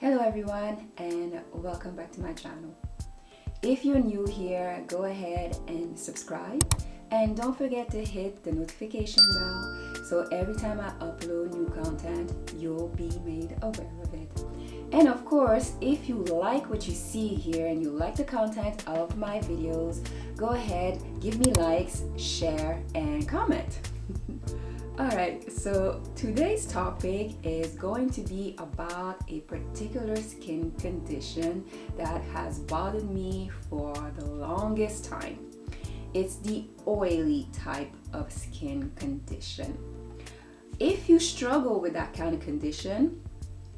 Hello everyone and welcome back to my channel. If you're new here, go ahead and subscribe and don't forget to hit the notification bell so every time I upload new content, you'll be made aware of it. And of course, if you like what you see here and you like the content of my videos, go ahead, give me likes, share, and comment. Alright, so today's topic is going to be about a particular skin condition that has bothered me for the longest time. It's the oily type of skin condition. If you struggle with that kind of condition,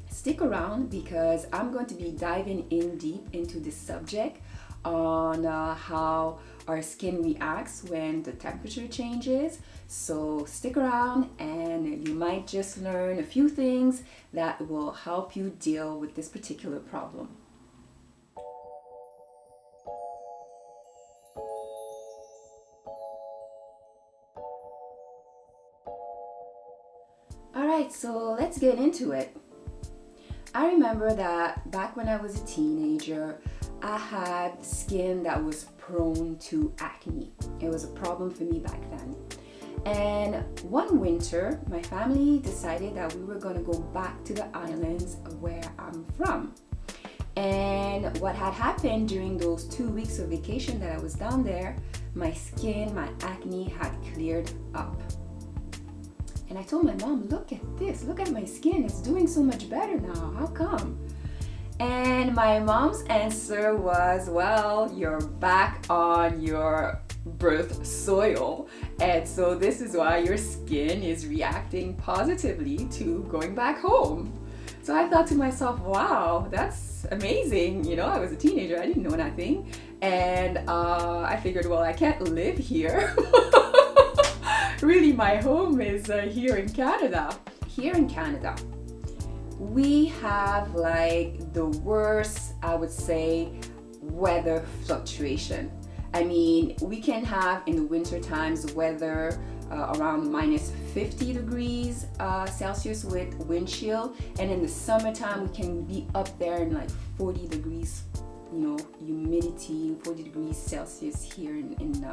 stick around because I'm going to be diving in deep into this subject on how our skin reacts when the temperature changes. So stick around and you might just learn a few things that will help you deal with this particular problem. Alright, so let's get into it. I remember that back when I was a teenager, I had skin that was prone to acne. It was a problem for me back then. And one winter, my family decided that we were going to go back to the islands where I'm from. And what had happened during those 2 weeks of vacation that I was down there, my skin, my acne had cleared up. And I told my mom, look at this, look at my skin, it's doing so much better now, how come? And my mom's answer was, well, you're back on your birth soil. And so this is why your skin is reacting positively to going back home. So I thought to myself, wow, that's amazing. You know, I was a teenager, I didn't know nothing. And I figured, well, I can't live here. Really, my home is here in Canada. Here in Canada, we have like the worst, I would say, weather fluctuation. I mean, we can have in the winter times weather around minus 50 degrees Celsius with wind chill, and in the summertime we can be up there in like 40 degrees, you know, humidity, 40 degrees Celsius here in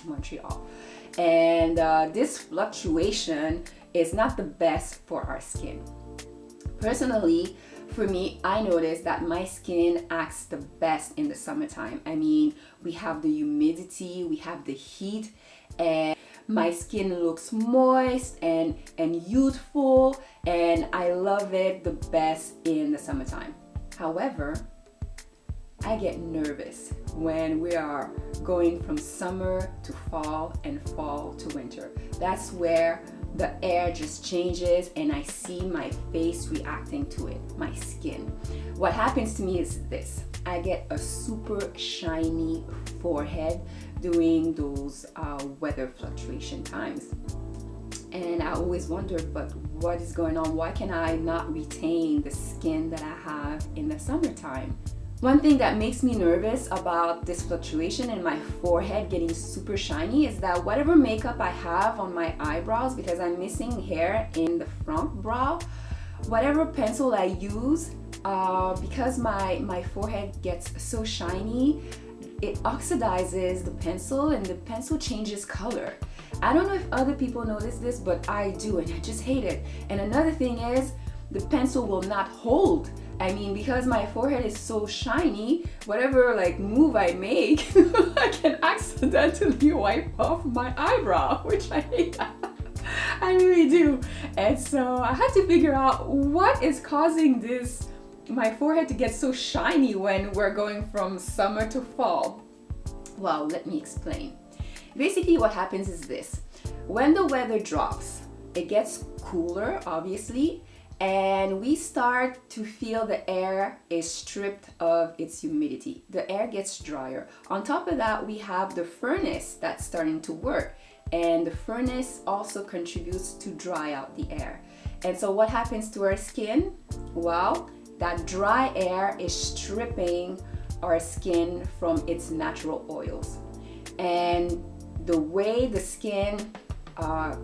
Montreal. And this fluctuation is not the best for our skin. Personally, for me, I noticed that my skin acts the best in the summertime. I mean, we have the humidity, we have the heat, and my skin looks moist and youthful, and I love it the best in the summertime. However, I get nervous when we are going from summer to fall and fall to winter. That's where the air just changes and I see my face reacting to it, my skin. What happens to me is this: I get a super shiny forehead during those weather fluctuation times. And I always wonder, but what is going on? Why can I not retain the skin that I have in the summertime? One thing that makes me nervous about this fluctuation and my forehead getting super shiny is that whatever makeup I have on my eyebrows, because I'm missing hair in the front brow, whatever pencil I use, because my forehead gets so shiny, it oxidizes the pencil and the pencil changes color. I don't know if other people notice this, but I do, and I just hate it. And another thing is, the pencil will not hold. I mean, because my forehead is so shiny, whatever like move I make, I can accidentally wipe off my eyebrow, which I hate. I really do. And so I had to figure out what is causing this, my forehead to get so shiny when we're going from summer to fall. Well, let me explain. Basically what happens is this: when the weather drops, it gets cooler, obviously, and we start to feel the air is stripped of its humidity. The air gets drier. On top of that, we have the furnace that's starting to work, and the furnace also contributes to dry out the air. And so what happens to our skin? Well, that dry air is stripping our skin from its natural oils. And the way the skin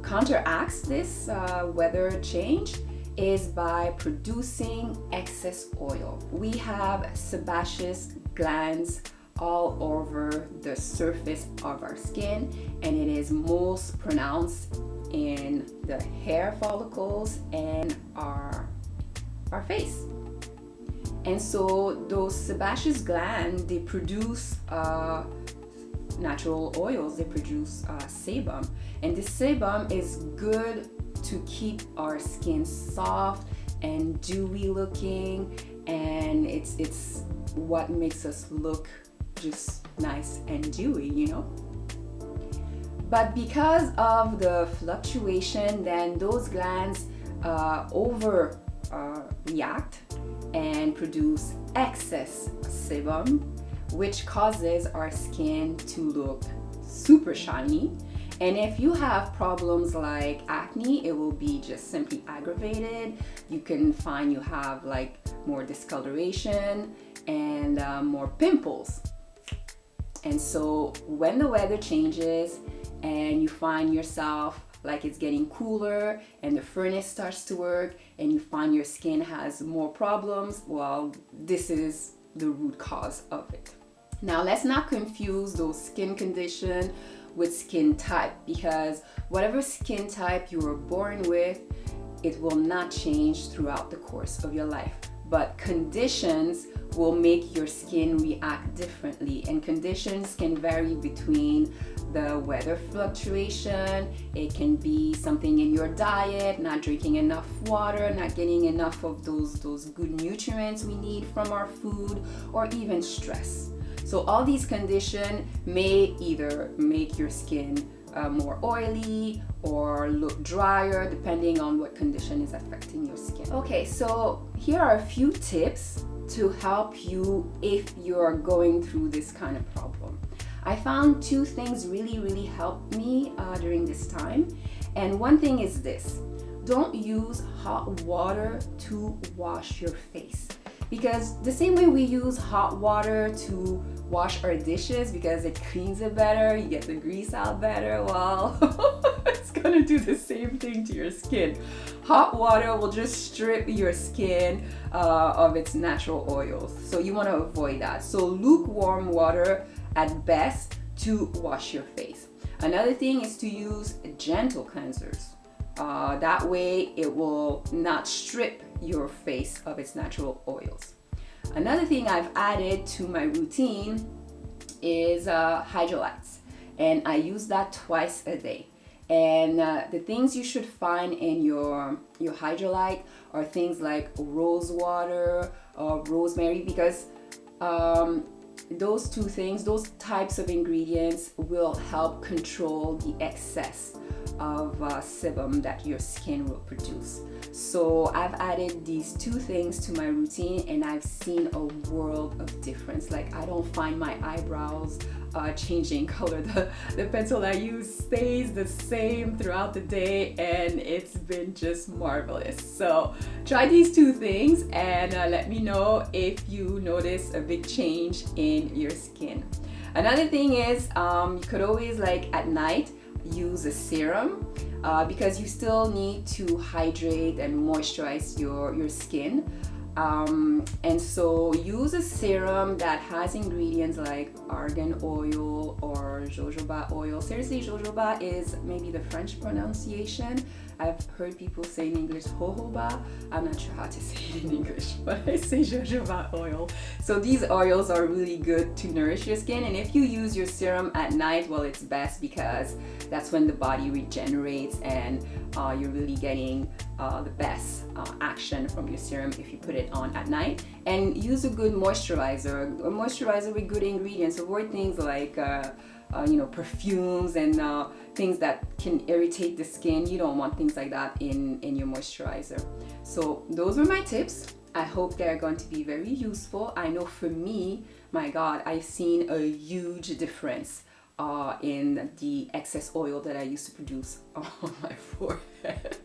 counteracts this weather change is by producing excess oil. We have sebaceous glands all over the surface of our skin, and it is most pronounced in the hair follicles and our face. And so those sebaceous glands, they produce natural oils. They produce sebum, and this sebum is good to keep our skin soft and dewy looking, and it's what makes us look just nice and dewy, you know. But because of the fluctuation, then those glands react and produce excess sebum, which causes our skin to look super shiny. And if you have problems like acne, it will be just simply aggravated. You can find you have like more discoloration and more pimples. And so when the weather changes and you find yourself like it's getting cooler and the furnace starts to work and you find your skin has more problems, well, this is the root cause of it. Now, let's not confuse those skin conditions with skin type, because whatever skin type you were born with, it will not change throughout the course of your life. But conditions will make your skin react differently, and conditions can vary between the weather fluctuation. It can be something in your diet, not drinking enough water, not getting enough of those good nutrients we need from our food, or even stress. So all these conditions may either make your skin more oily or look drier, depending on what condition is affecting your skin. Okay, so here are a few tips to help you if you're going through this kind of problem. I found two things really helped me during this time. And one thing is this: don't use hot water to wash your face. Because the same way we use hot water to wash our dishes because it cleans it better, you get the grease out better, well, it's gonna do the same thing to your skin. Hot water will just strip your skin of its natural oils. So you wanna avoid that. So lukewarm water at best to wash your face. Another thing is to use gentle cleansers. That way it will not strip your face of its natural oils. Another thing I've added to my routine is hydrolytes, and I use that twice a day. And the things you should find in your hydrolyte are things like rose water or rosemary, because those two things, those types of ingredients will help control the excess of sebum that your skin will produce. So I've added these two things to my routine, and I've seen a world of difference. Like, I don't find my eyebrows changing color. The pencil I use stays the same throughout the day, and it's been just marvelous. So try these two things and let me know if you notice a big change in your skin. Another thing is you could always, like at night, use a serum because you still need to hydrate and moisturize your skin. And so use a serum that has ingredients like argan oil or jojoba oil. Seriously, jojoba is maybe the French pronunciation. I've heard people say in English jojoba. I'm not sure how to say it in English, but I say jojoba oil. So these oils are really good to nourish your skin. And if you use your serum at night, well, it's best because that's when the body regenerates and you're really getting the best action from your serum if you put it on at night. And use a good moisturizer, with good ingredients. Avoid things like perfumes and things that can irritate the skin. You don't want things like that in your moisturizer. So those were my tips. I hope they're going to be very useful. I know for me, my God, I've seen a huge difference in the excess oil that I used to produce on my forehead.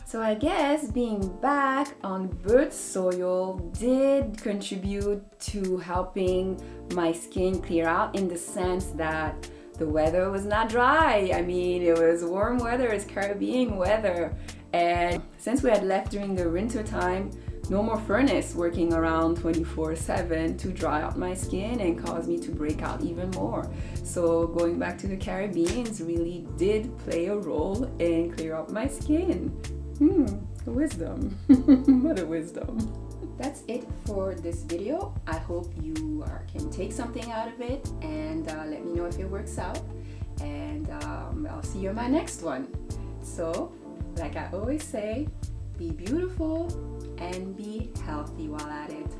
So I guess being back on bird soil did contribute to helping my skin clear out, in the sense that the weather was not dry. I mean, it was warm weather, it's Caribbean weather, And since we had left during the winter time, no more furnace working around 24/7 to dry out my skin and cause me to break out even more. So going back to the Caribbeans really did play a role in clear up my skin. Wisdom. What a wisdom. That's it for this video. I hope you can take something out of it, and let me know if it works out. And I'll see you in my next one. So, like I always say, be beautiful and be healthy while at it.